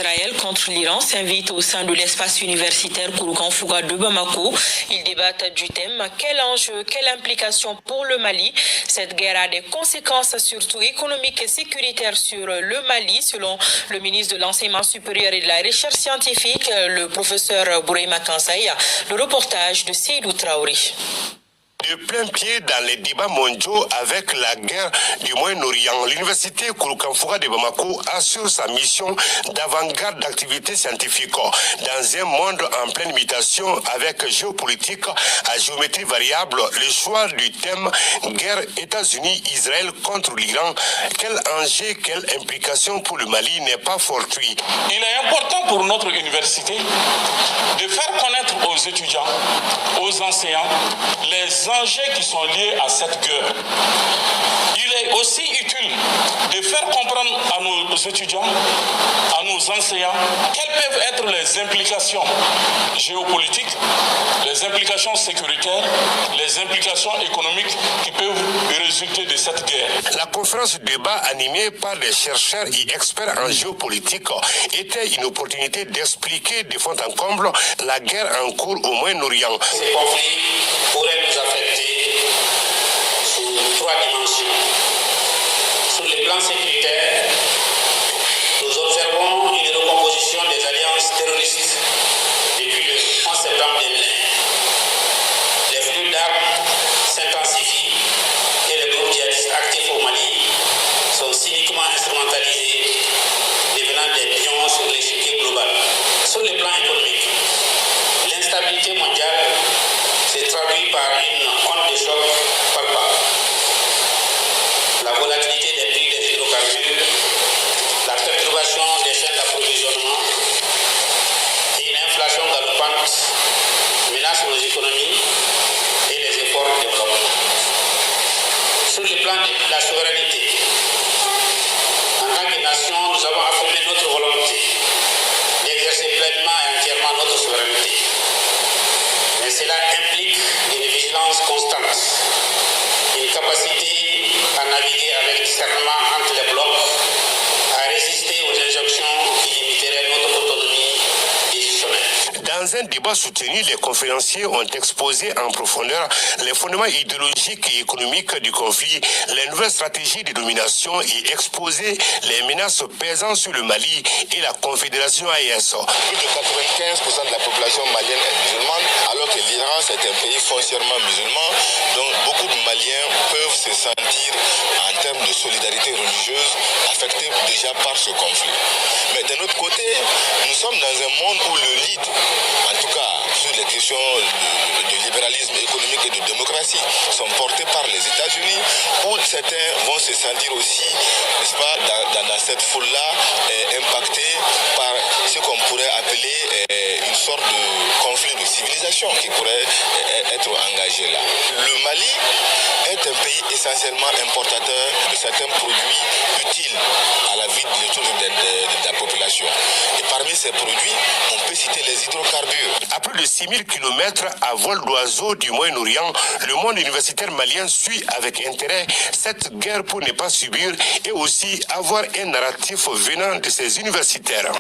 d'Israël contre l'Iran s'invite au sein de l'espace universitaire Kouroukan Fouga de Bamako. Ils débattent du thème « Quel enjeu, quelle implication pour le Mali ?» Cette guerre a des conséquences surtout économiques et sécuritaires sur le Mali, selon le ministre de l'Enseignement supérieur et de la Recherche scientifique, le professeur Bourema Kansaï. Le reportage de Seydou Traoré. De plein pied dans les débats mondiaux avec la guerre du Moyen-Orient, l'université Kouroukan Fouga de Bamako assure sa mission d'avant-garde d'activités scientifiques dans un monde en pleine mutation avec géopolitique à géométrie variable. Le choix du thème guerre États-Unis-Israël contre l'Iran, quel enjeu, quelle implication pour le Mali n'est pas fortuit. Il est important pour notre université de faire connaître aux étudiants, aux enseignants, les enjeux qui sont liés à cette guerre. Il est aussi utile de faire comprendre à nos étudiants, à nos enseignants, quelles peuvent être les implications géopolitiques, les implications sécuritaires, les implications économiques qui peuvent résulter de cette guerre. La conférence de débat animée par des chercheurs et experts en géopolitique était une opportunité d'expliquer de fond en comble la guerre en cours au Moyen-Orient. Ces conflits pourraient nous affecter sous trois dimensions. Sur le plan sécuritaire, nous observons une recomposition des alliances terroristes depuis le 11 septembre 2001. Les flux d'armes s'intensifient et les groupes djihadistes actifs au Mali sont cyniquement instrumentalisés, devenant des pions sur l'échiquier global. Sur le plan économique, l'instabilité mondiale se traduit par une onde de choc palpable. La volatilité des prix des hydrocarbures, la perturbation des chaînes d'approvisionnement et une inflation galopante menacent nos économies et les efforts de développement. Sur le plan de la souveraineté, en tant que nation, nous avons affirmé notre volonté d'exercer pleinement et entièrement notre souveraineté. Mais cela implique une vigilance constante, une capacité à naviguer avec discernement entre les blocs, à résister aux injonctions qui limiteraient notre autonomie décisionnelle. Dans un débat soutenu, les conférenciers ont exposé en profondeur les fondements idéologiques et économiques du conflit, les nouvelles stratégies de domination et exposé les menaces pesant sur le Mali et la Confédération AES. Plus de 95% de la population malienne est musulmane, alors que l'Iran c'est un pays foncièrement musulman, donc beaucoup de Maliens peuvent se sentir, en termes de solidarité religieuse, affectés déjà par ce conflit. Mais d'un autre côté, nous sommes dans un monde où le lead, en tout cas sur les questions de libéralisme économique et de démocratie, sont portés par les États-Unis, où certains vont se sentir aussi, n'est-ce pas, dans cette foule-là, impactés par ce qu'on pourrait appeler une sorte de conflit de civilisation qui pourrait être engagé là. Le Mali est un pays essentiellement importateur de certains produits utiles à la vie de la population. Et parmi ces produits, on peut citer les hydrocarbures. À plus de 6000 km à vol d'oiseau du Moyen-Orient, le monde universitaire malien suit avec intérêt cette guerre pour ne pas subir et aussi avoir un narratif venant de ses universitaires.